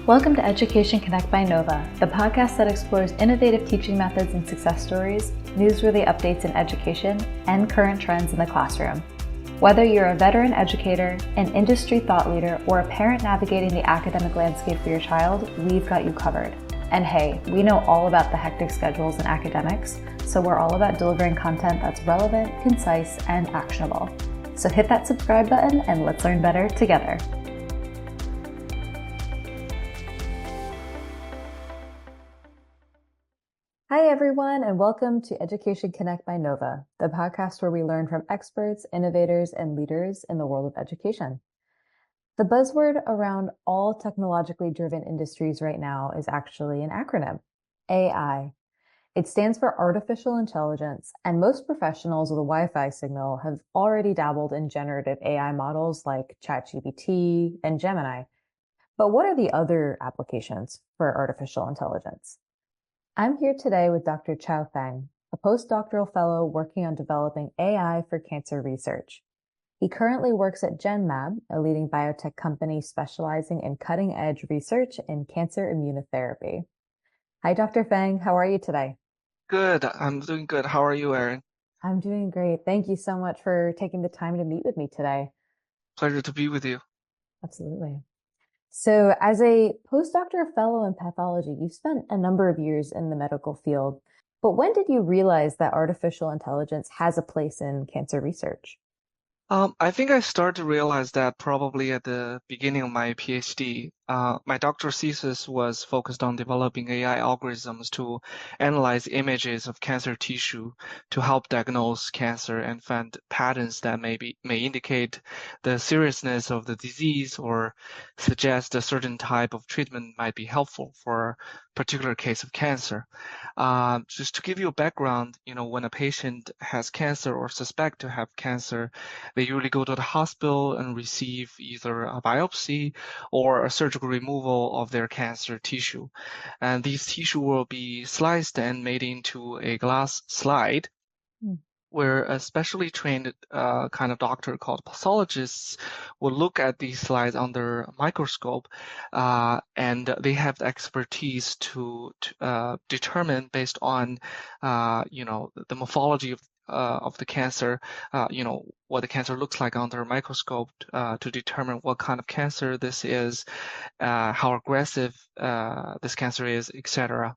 Welcome to Education Connect by Nova, the podcast that explores innovative teaching methods and success stories, newsworthy updates in education, and current trends in the classroom. Whether you're a veteran educator, an industry thought leader, or a parent navigating the academic landscape for your child, we've got you covered. And hey, we know all about the hectic schedules in academics, so we're all about delivering content that's relevant, concise, and actionable. So hit that subscribe button and let's learn better together. Hi, everyone, and welcome to Education Connect by Nova, the podcast where we learn from experts, innovators, and leaders in the world of education. The buzzword around all technologically driven industries right now is actually an acronym, AI. It stands for artificial intelligence, and most professionals with a Wi-Fi signal have already dabbled in generative AI models like ChatGPT and Gemini. But what are the other applications for artificial intelligence? I'm here today with Dr. Feng, a postdoctoral fellow working on developing AI for cancer research. He currently works at Genmab, a leading biotech company specializing in cutting-edge research in cancer immunotherapy. Hi, Dr. Feng. How are you today? Good. I'm doing good. How are you, Erin? I'm doing great. Thank you so much for taking the time to meet with me today. Pleasure to be with you. Absolutely. So, as a postdoctoral fellow in pathology, you've spent a number of years in the medical field. But when did you realize that artificial intelligence has a place in cancer research? I think I started to realize that probably at the beginning of my PhD. My doctoral thesis was focused on developing AI algorithms to analyze images of cancer tissue to help diagnose cancer and find patterns that may indicate the seriousness of the disease or suggest a certain type of treatment might be helpful for a particular case of cancer. Just to give you a background, when a patient has cancer or suspect to have cancer, they usually go to the hospital and receive either a biopsy or a surgical removal of their cancer tissue. And these tissue will be sliced and made into a glass slide where a specially trained kind of doctor called pathologists will look at these slides under a microscope, and they have the expertise to determine based on the morphology of the cancer, what the cancer looks like under a microscope, to determine what kind of cancer this is, how aggressive this cancer is, etc.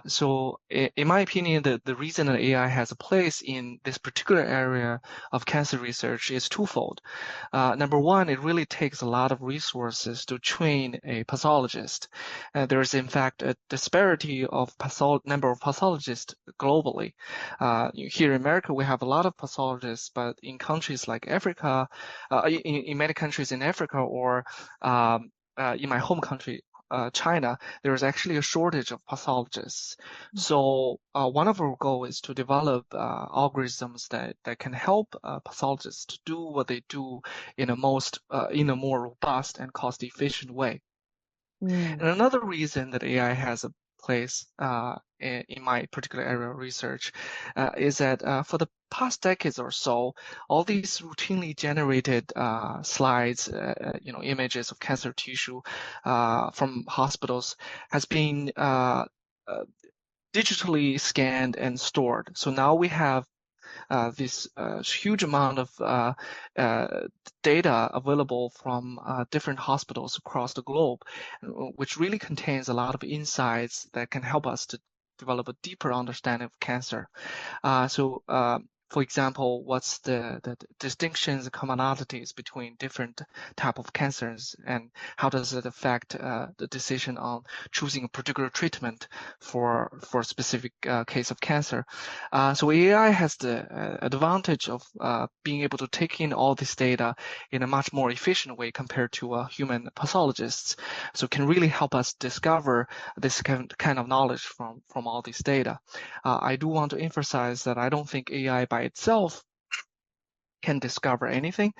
So in my opinion, the reason that AI has a place in this particular area of cancer research is twofold. Number one, it really takes a lot of resources to train a pathologist. There is, in fact, a disparity of number of pathologists globally. Here in America, we have a lot of pathologists, but in countries like Africa, in many countries in Africa or in my home country, China, there is actually a shortage of pathologists. So one of our goals is to develop algorithms that can help pathologists to do what they do in a more robust and cost-efficient way. Mm. And another reason that AI has a place in my particular area of research is that for the past decades or so, all these routinely generated slides, images of cancer tissue from hospitals has been digitally scanned and stored. So now we have this huge amount of data available from different hospitals across the globe, which really contains a lot of insights that can help us to develop a deeper understanding of cancer. For example, what's the distinctions and commonalities between different type of cancers, and how does it affect the decision on choosing a particular treatment for a specific case of cancer? So AI has the advantage of being able to take in all this data in a much more efficient way compared to human pathologists. So can really help us discover this kind of knowledge from all this data. I do want to emphasize that I don't think AI by itself can discover anything,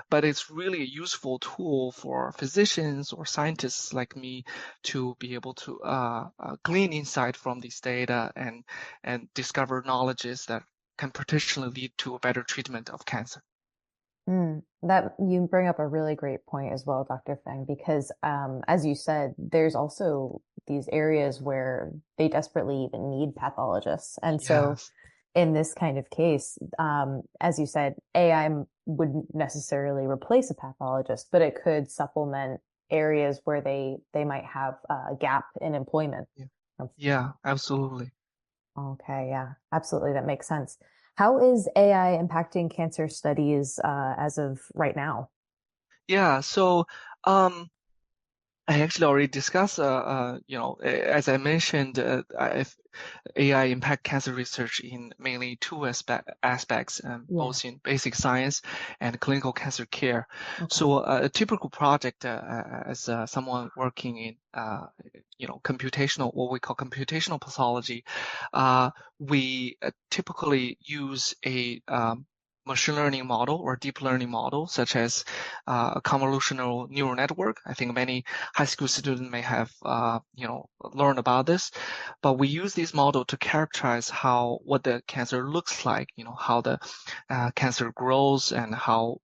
but it's really a useful tool for physicians or scientists like me to be able to glean insight from these data and discover knowledges that can potentially lead to a better treatment of cancer. That you bring up a really great point as well, Dr. Feng, because as you said, there's also these areas where they desperately even need pathologists. And so Yes. in this kind of case, as you said, AI wouldn't necessarily replace a pathologist, but it could supplement areas where they might have a gap in employment. Yeah. Yeah, absolutely. Okay, yeah, absolutely. That makes sense. How is AI impacting cancer studies as of right now? Yeah, so um, I actually already discussed, as I mentioned, AI impact cancer research in mainly two aspects, Yeah. both in basic science and clinical cancer care. Okay. So a typical project, as someone working in, what we call computational pathology, we typically use a machine learning model or deep learning model, such as a convolutional neural network. I think many high school students may have, learned about this, but we use this model to characterize what the cancer looks like, how the cancer grows and how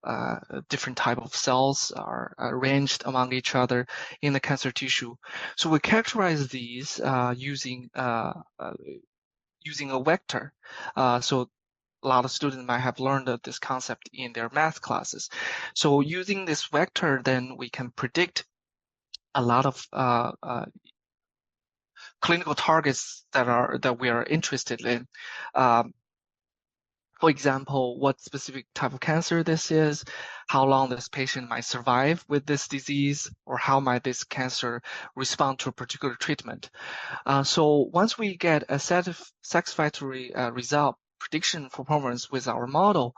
different type of cells are arranged among each other in the cancer tissue. So we characterize these using a vector. So a lot of students might have learned this concept in their math classes. So using this vector, then we can predict a lot of clinical targets that we are interested in. Um, for example, what specific type of cancer this is, how long this patient might survive with this disease, or how might this cancer respond to a particular treatment. So once we get a satisfactory result prediction performance with our model,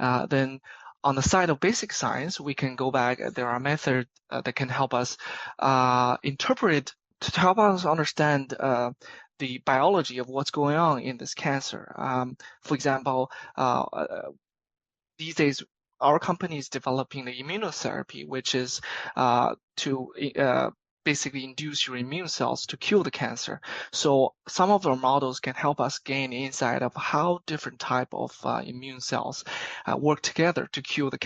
then on the side of basic science, we can go back. There are methods that can help us interpret to help us understand the biology of what's going on in this cancer. For example, these days our company is developing the immunotherapy, which is to basically induce your immune cells to kill the cancer. So some of our models can help us gain insight of how different type of immune cells work together to kill to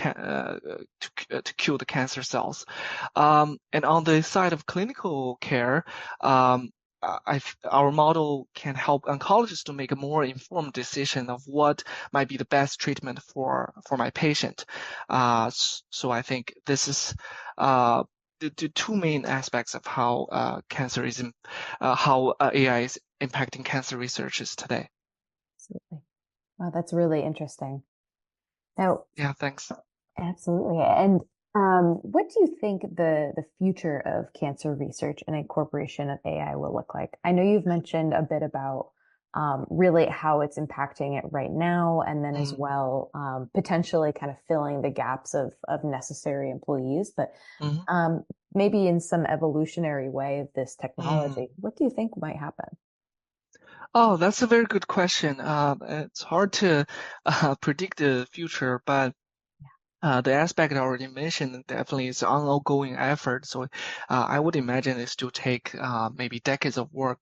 kill the cancer cells. And on the side of clinical care, our model can help oncologists to make a more informed decision of what might be the best treatment for my patient. So I think this is the two main aspects of how AI is impacting cancer researches today. Absolutely. Wow, that's really interesting. Now, Yeah, thanks. absolutely. And what do you think the future of cancer research and incorporation of AI will look like? I know you've mentioned a bit about really how it's impacting it right now, and then as Mm, well potentially kind of filling the gaps of necessary employees, but mhm, um, maybe in some evolutionary way of this mm. technology. What do you think might happen? Oh, that's a very good question. It's hard to predict the future, but the aspect I already mentioned definitely is an ongoing effort. So I would imagine it still take maybe decades of work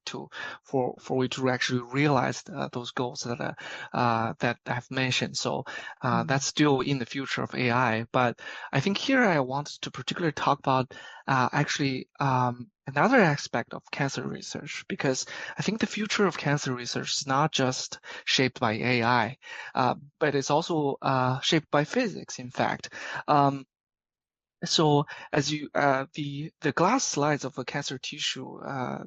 for we to actually realize those goals that I've mentioned. So Mm. that's still in the future of AI. But I think here I want to particularly talk about actually another aspect of cancer research, because I think the future of cancer research is not just shaped by AI, but it's also shaped by physics, in fact. Um, so as the glass slides of a cancer tissue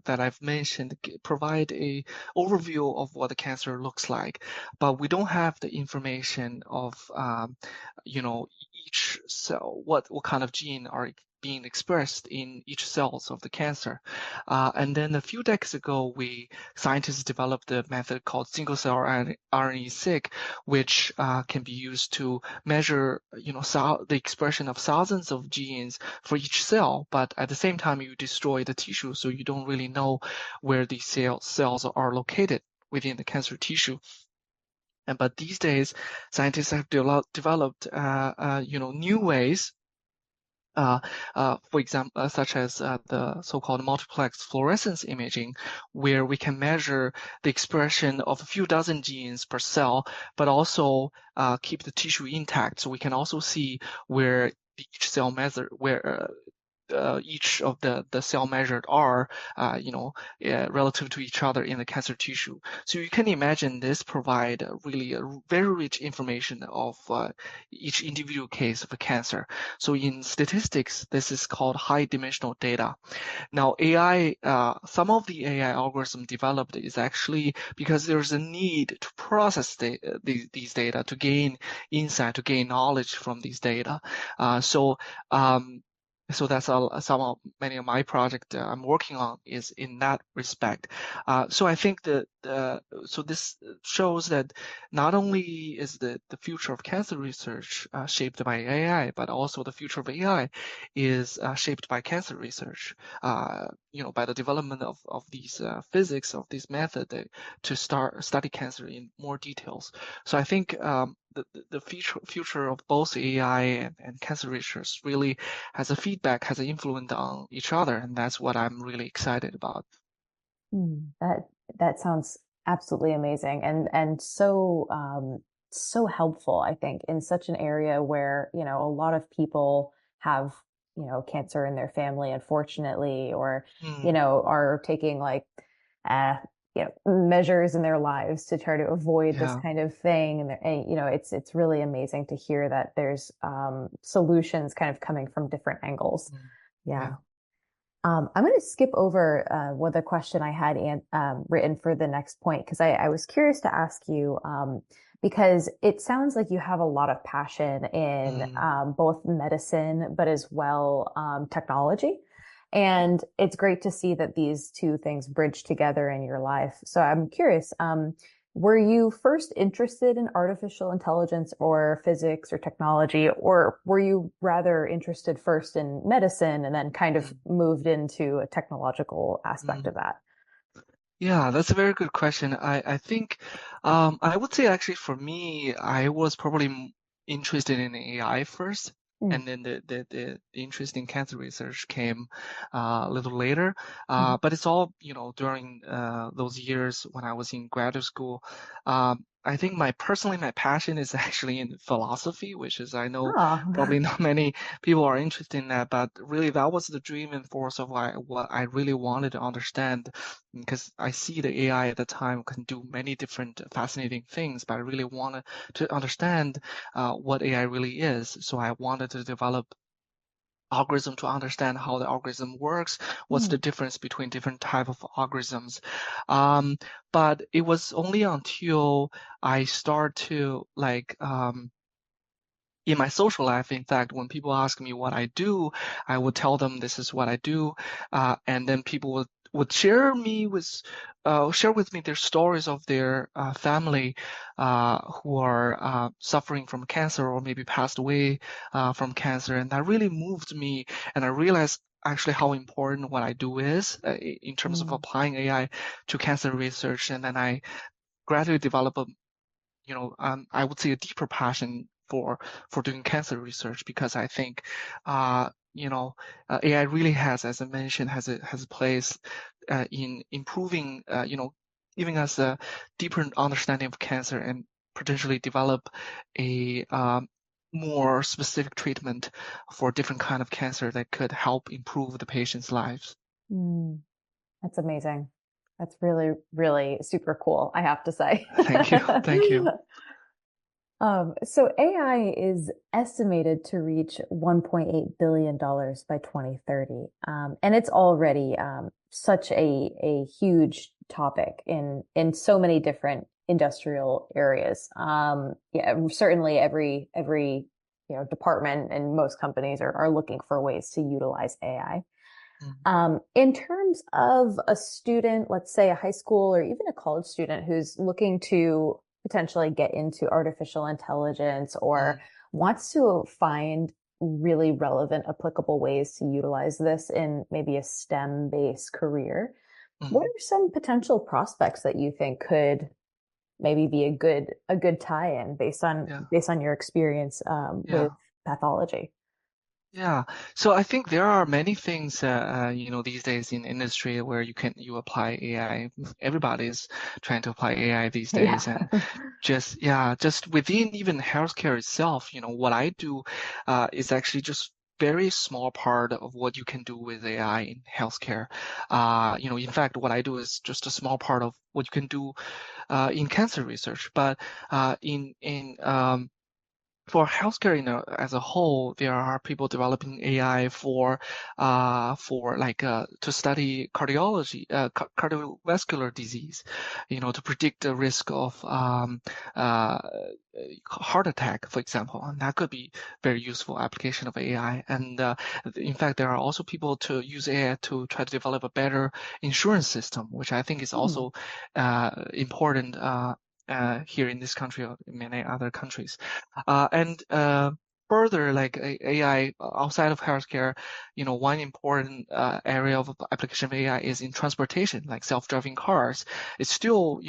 that I've mentioned provide a overview of what the cancer looks like, but we don't have the information of you know each cell, what kind of gene are being expressed in each cells of the cancer. And then a few decades ago, scientists developed a method called single cell RNA-seq, which can be used to measure, the expression of thousands of genes for each cell, but at the same time, you destroy the tissue, so you don't really know where these cells are located within the cancer tissue. But these days, scientists have developed, new ways uh, for example, such as the so-called multiplex fluorescence imaging, where we can measure the expression of a few dozen genes per cell, but also keep the tissue intact. So we can also see where each cell measure where each of the cell measured are, relative to each other in the cancer tissue. So you can imagine this provide really a very rich information of each individual case of a cancer. So in statistics, this is called high dimensional data. Now, some of the AI algorithm developed is actually because there's a need to process these data to gain insight, to gain knowledge from these data. So um, so that's many of my project I'm working on is in that respect. So I think so this shows that not only is the future of cancer research shaped by AI, but also the future of AI is shaped by cancer research. By the development of these physics of this method to study cancer in more details. So I think the future of both AI and cancer research really has an influence on each other, and that's what I'm really excited about. That sounds absolutely amazing and so so helpful, I think, in such an area where, a lot of people have, cancer in their family, unfortunately, or, Mm, are taking like uh measures in their lives to try to avoid this yeah. kind of thing. And it's really amazing to hear that there's solutions kind of coming from different angles. Mm, Yeah. yeah. I'm going to skip over what the question I had written for the next point because I was curious to ask you because it sounds like you have a lot of passion in Mm, both medicine but as well technology. And it's great to see that these two things bridge together in your life. So I'm curious, were you first interested in artificial intelligence or physics or technology, or were you rather interested first in medicine and then kind of mm, moved into a technological aspect mm. of that? Yeah, that's a very good question. I think I would say actually for me, I was probably interested in AI first, Mm, and then the interest in cancer research came a little later. mhm. But it's all, during those years when I was in graduate school. I think my passion is actually in philosophy, which is I know Oh, probably not many people are interested in that, but really that was the driving force of what I really wanted to understand because I see the AI at the time can do many different fascinating things, but I really wanted to understand what AI really is. So I wanted to develop algorithm to understand how the algorithm works, what's the mm, difference between different type of algorithms. Um, but it was only until I start to in my social life, in fact, when people ask me what I do, I would tell them this is what I do, and then people would share with me their stories of their family who are suffering from cancer or maybe passed away from cancer, and that really moved me, and I realized actually how important what I do is in terms of mm, applying AI to cancer research, and then I gradually developed I would say a deeper passion for doing cancer research because I think, AI really has, as I mentioned, has a place in improving, giving us a deeper understanding of cancer and potentially develop a more specific treatment for different kind of cancer that could help improve the patient's lives. mm. That's amazing. That's really, really super cool, I have to say. Thank you, thank you. So AI is estimated to reach $1.8 billion by 2030. And it's already such a huge topic in so many different industrial areas. Yeah, certainly every department and most companies are looking for ways to utilize AI. Mm, In terms of a student, let's say a high school or even a college student who's looking to potentially get into artificial intelligence or mm, wants to find really relevant, applicable ways to utilize this in maybe a STEM-based career, what mm. are some potential prospects that you think could maybe be a good tie-in based on Yeah. based on your experience with Yeah. pathology? Yeah, so I think there are many things, these days in industry where you apply AI. Everybody's trying to apply AI these Yeah. days, and just within even healthcare itself, what I do, is actually just very small part of what you can do with AI in healthcare. In fact, what I do is just a small part of what you can do, in cancer research, but for healthcare as a whole, there are people developing AI for like to study cardiovascular disease, to predict the risk of uh, heart attack, for example. And that could be very useful application of AI. And in fact, there are also people to use AI to try to develop a better insurance system, which I think is Hmm. also important. Here in this country or in many other countries. And further, like AI outside of healthcare, one important area of application of AI is in transportation, like self-driving cars. It's still,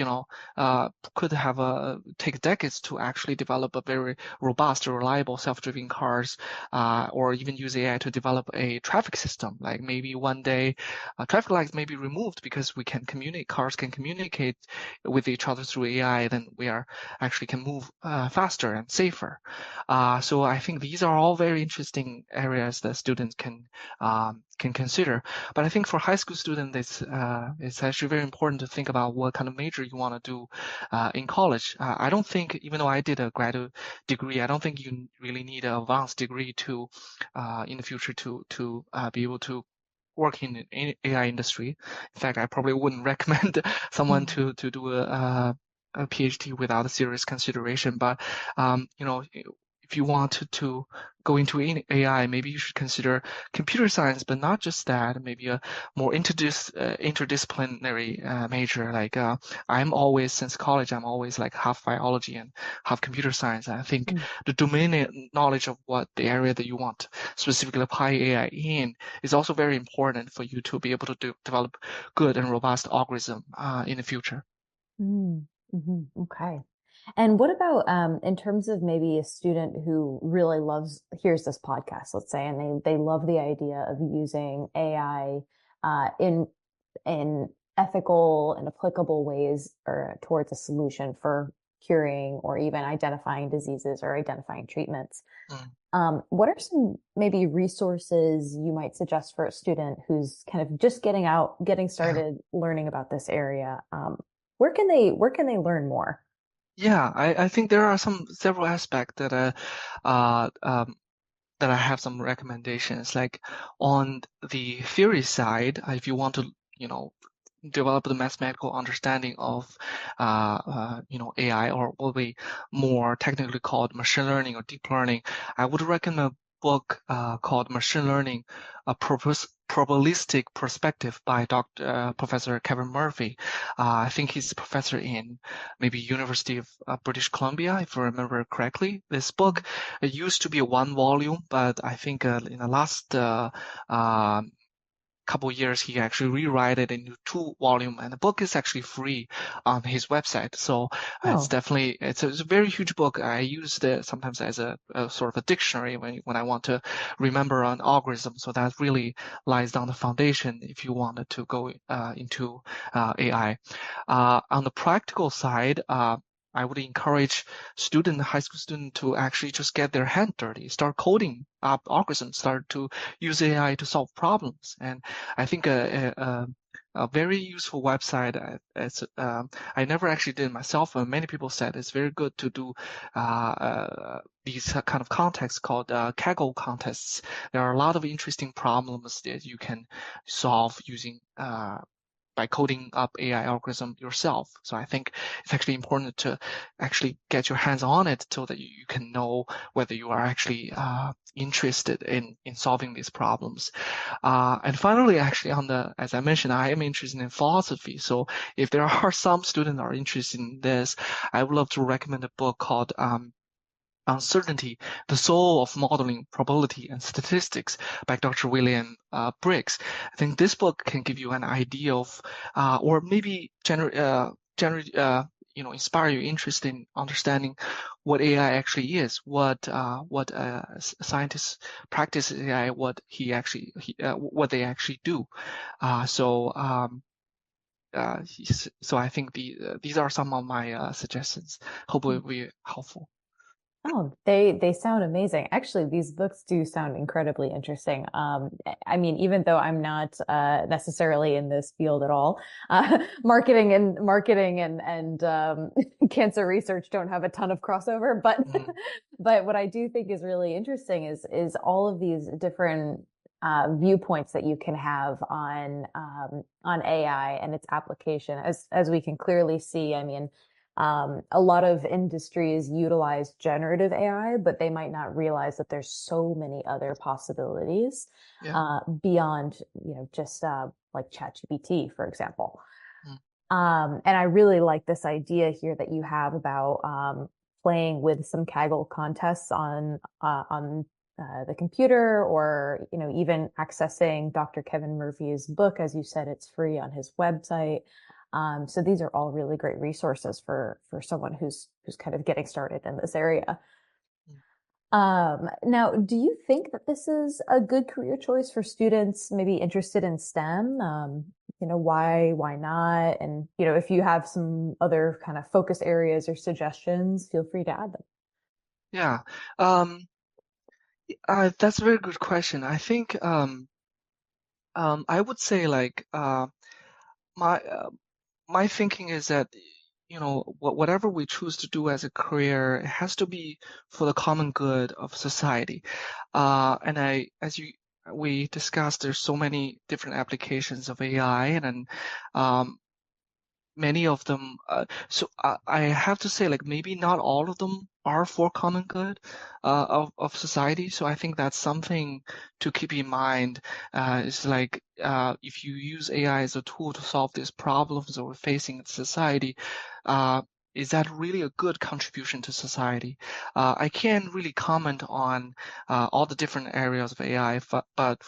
could have take decades to actually develop a very robust, reliable self-driving cars, or even use AI to develop a traffic system. Like maybe one day, traffic lights may be removed because cars can communicate with each other through AI, then we are actually can move faster and safer. So I think these are all very interesting areas that students can consider. But I think for high school students, it's actually very important to think about what kind of major you want to do in college. I don't think, even though I did a graduate degree, I don't think you really need an advanced degree to in the future to be able to work in the AI industry. In fact, I probably wouldn't recommend someone to do a PhD without a serious consideration. But if you want to go into AI, maybe you should consider computer science, but not just that. Maybe a more interdisciplinary major. Like I'm always since college, I'm always like half biology and half computer science. And I think the domain knowledge of what the area that you want specifically apply AI in is also very important for you to be able to develop good and robust algorithm in the future. Mm-hmm. Okay. And what about in terms of maybe a student who really hears this podcast, let's say, and they love the idea of using AI in ethical and applicable ways or towards a solution for curing or even identifying diseases or identifying treatments. Mm, What are some maybe resources you might suggest for a student who's kind of just getting yeah. started learning about this area? Where can they learn more? Yeah, I think there are several aspects uh, um, that I have some recommendations. Like on the theory side, if you want to, you know, develop the mathematical understanding of, AI, or what we more technically called machine learning or deep learning, I would recommend a book called Machine Learning: A Probabilistic Perspective by Professor Kevin Murphy. I think he's a professor in maybe University of British Columbia, if I remember correctly. This book, it used to be a one volume, but I think in the last uh, couple years he actually rewrite it into two volume, and the book is actually free on his website. So Oh, it's a very huge book. I use it sometimes as a sort of a dictionary when I want to remember an algorithm. So that really lies down the foundation if you wanted to go into AI. On the practical side, I would encourage high school student to actually just get their hand dirty, start coding up algorithms, start to use AI to solve problems. And I think a very useful website, I never actually did myself, but many people said it's very good to do these kind of contests called Kaggle contests. There are a lot of interesting problems that you can solve using by coding up AI algorithm yourself. So I think it's actually important to actually get your hands on it so that you can know whether you are actually interested in solving these problems. And finally, actually, as I mentioned, I am interested in philosophy. So if there are some students are interested in this, I would love to recommend a book called Uncertainty: The Soul of Modeling Probability and Statistics by Dr. William Briggs. I think this book can give you an idea of, or maybe inspire your interest in understanding what AI actually is, what scientists practice AI, what they actually do. So so I think these are some of my suggestions. Hope it will be helpful. Oh, they sound amazing. Actually, these books do sound incredibly interesting. I mean, even though I'm not necessarily in this field at all, marketing and cancer research don't have a ton of crossover. But Mm, but what I do think is really interesting is all of these different viewpoints that you can have on AI and its application. As we can clearly see, I mean. A lot of industries utilize generative AI, but they might not realize that there's so many other possibilities yeah. beyond, just like ChatGPT, for example. Mm, And I really like this idea here that you have about playing with some Kaggle contests on the computer, or even accessing Dr. Kevin Murphy's book. As you said, it's free on his website. So these are all really great resources for someone who's kind of getting started in this area. mm. Now, do you think that this is a good career choice for students maybe interested in STEM? Why not? And, if you have some other kind of focus areas or suggestions, feel free to add them. Yeah. Um, that's a very good question. I think I would say like my my thinking is that whatever we choose to do as a career, it has to be for the common good of society. And as we discussed, there's so many different applications of AI, and then many of them. So I have to say, like maybe not all of them are for common good of society. So I think that's something to keep in mind. It's like if you use AI as a tool to solve these problems that we're facing in society, uh, is that really a good contribution to society? I can't really comment on all the different areas of AI, but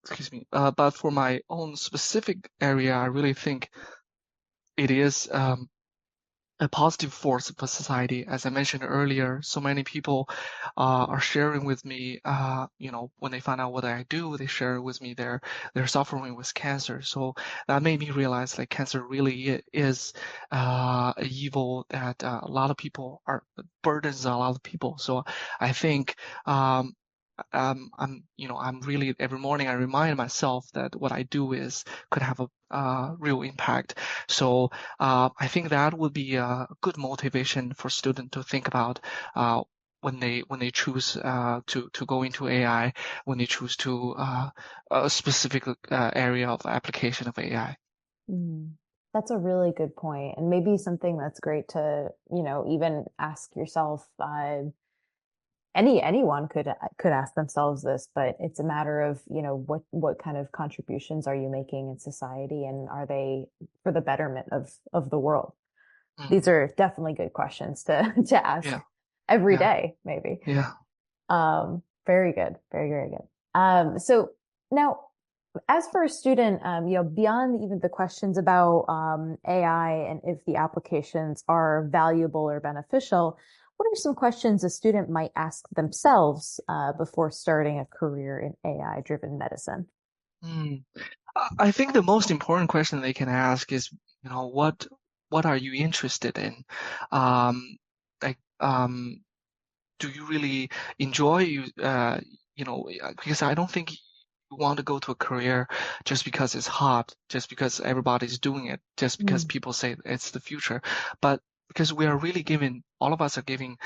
excuse me, but for my own specific area, I really think it is a positive force for society. As I mentioned earlier, so many people are sharing with me, when they find out what I do, they share with me they're suffering with cancer. So that made me realize like cancer really is a evil that a lot of people are burdens a lot of people. So I think I'm really every morning I remind myself that what I do is could have a real impact. So I think that would be a good motivation for students to think about when they choose to go into AI, when they choose to a specific area of application of AI. Mm. That's a really good point, and maybe something that's great to, even ask yourself. Anyone could ask themselves this, but it's a matter of, what kind of contributions are you making in society, and are they for the betterment of the world? Mm, These are definitely good questions to to ask yeah, every yeah, day, maybe. yeah. Very good, very, very good. So now, as for a student, beyond even the questions about AI and if the applications are valuable or beneficial, what are some questions a student might ask themselves before starting a career in AI-driven medicine? Mm. I think the most important question they can ask is, what are you interested in? Um, like, do you really enjoy because I don't think you want to go to a career just because it's hot, just because everybody's doing it, just because Mm, people say it's the future, but because we are really given, all of us are giving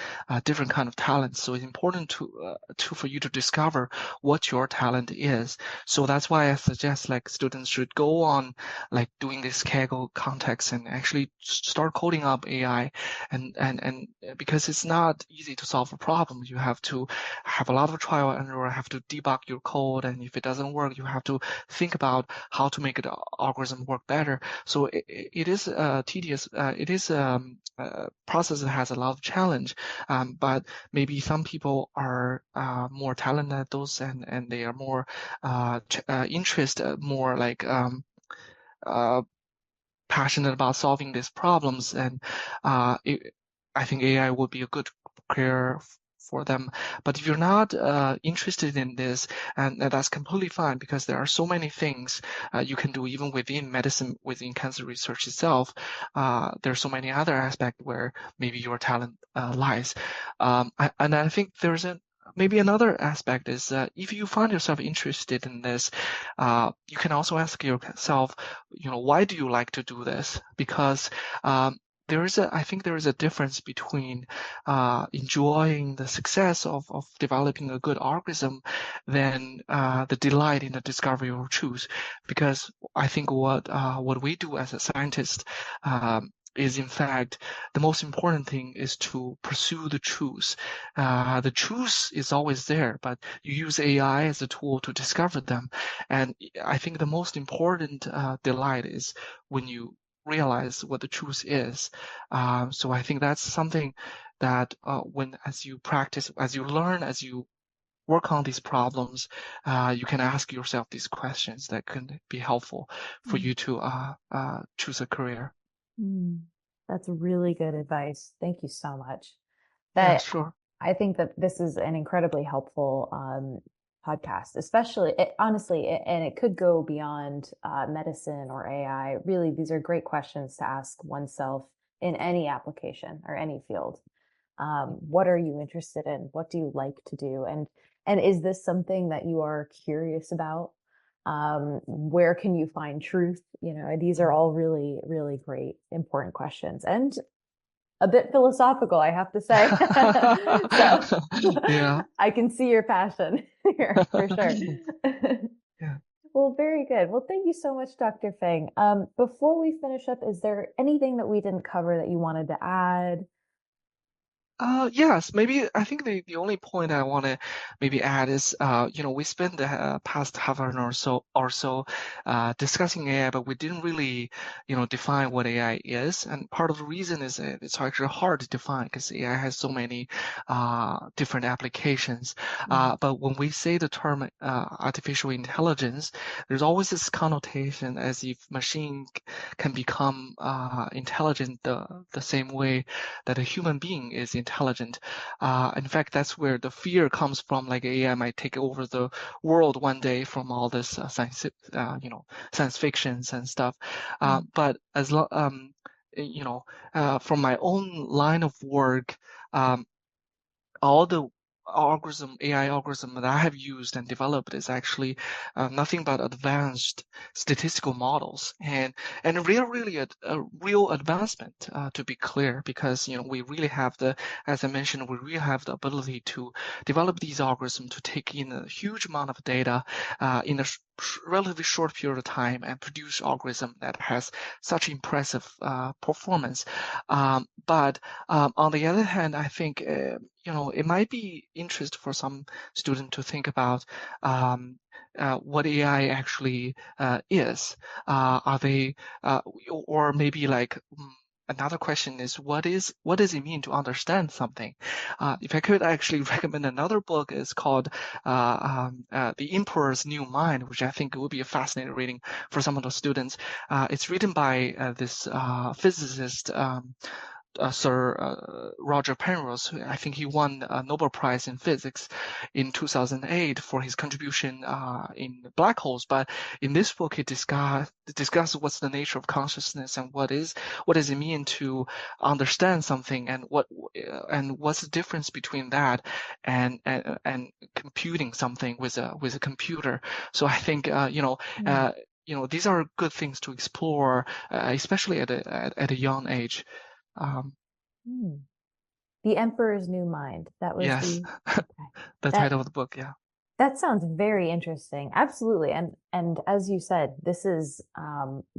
different kind of talents. So it's important to for you to discover what your talent is. So that's why I suggest like students should go on like doing this Kaggle context and actually start coding up AI, and because it's not easy to solve a problem. You have to have a lot of trial and error, have to debug your code, and if it doesn't work, you have to think about how to make the algorithm work better. So it is tedious. It is a process that has a lot of challenge, but maybe some people are more talented at those, and they are more interested, more like uh, passionate about solving these problems, and I think AI would be a good career for them. But if you're not interested in this, and that's completely fine because there are so many things you can do even within medicine, within cancer research itself. There's so many other aspects where maybe your talent lies. And I think there's maybe another aspect is if you find yourself interested in this, you can also ask yourself, why do you like to do this? Because I think there is a difference between enjoying the success of developing a good algorithm than the delight in the discovery of truth. Because I think what we do as a scientist is in fact the most important thing is to pursue the truth. The truth is always there, but you use AI as a tool to discover them. And I think the most important delight is when you realize what the truth is. So I think that's something that as you practice, as you learn, as you work on these problems, you can ask yourself these questions that can be helpful for Mm. you to choose a career. Mm. That's really good advice. Thank you so much. Yeah, That sure. I think that this is an incredibly helpful podcast, especially honestly, and it could go beyond medicine or AI. Really, these are great questions to ask oneself in any application or any field. What are you interested in? What do you like to do? And is this something that you are curious about? Where can you find truth? These are all really, really great, important questions. And a bit philosophical, I have to say. So Yeah. I can see your passion here for sure. Yeah. Well, very good. Well, thank you so much, Dr. Feng. Before we finish up, is there anything that we didn't cover that you wanted to add? Yes, maybe I think the only point I want to maybe add is, we spent the past half an hour or so discussing AI, but we didn't really, define what AI is. And part of the reason is it's actually hard to define because AI has so many different applications. Mm, But when we say the term artificial intelligence, there's always this connotation as if machine can become intelligent the same way that a human being is intelligent. In fact, that's where the fear comes from, like AI might take over the world one day from all this science fictions and stuff. mm, But you know, from my own line of work, um, all the AI algorithm that I have used and developed is actually nothing but advanced statistical models and really a real advancement to be clear because we really have as I mentioned, we really have the ability to develop these algorithms to take in a huge amount of data in a relatively short period of time and produce algorithm that has such impressive performance. But on the other hand, I think it might be interest for some student to think about what AI actually is. Are they, or maybe like another question is what does it mean to understand something? If I could actually recommend another book, it's called The Emperor's New Mind, which I think would be a fascinating reading for some of the students. It's written by this physicist. Sir Roger Penrose. I think he won a Nobel Prize in Physics in 2008 for his contribution in black holes. But in this book, he discuss what's the nature of consciousness and what does it mean to understand something and what's the difference between that and computing something with a computer. So I think mm, these are good things to explore, especially at a young age. Um, mm. The Emperor's New Mind. That was yes, the okay. the That title of the book. Yeah. that sounds very interesting. Absolutely. And as you said, this is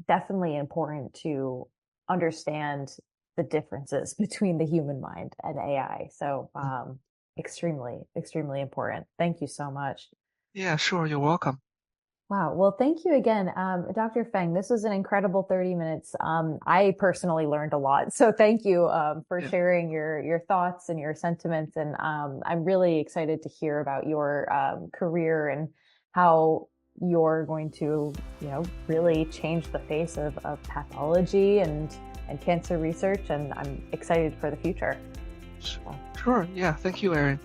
definitely important to understand the differences between the human mind and AI. So extremely, extremely important. Thank you so much. Yeah, sure. You're welcome. Wow. Well, thank you again, Dr. Feng. This was an incredible 30 minutes. I personally learned a lot. So thank you for Yeah. sharing your thoughts and your sentiments. And I'm really excited to hear about your career and how you're going to, really change the face of pathology and cancer research. And I'm excited for the future. Sure. Yeah. Thank you, Erin.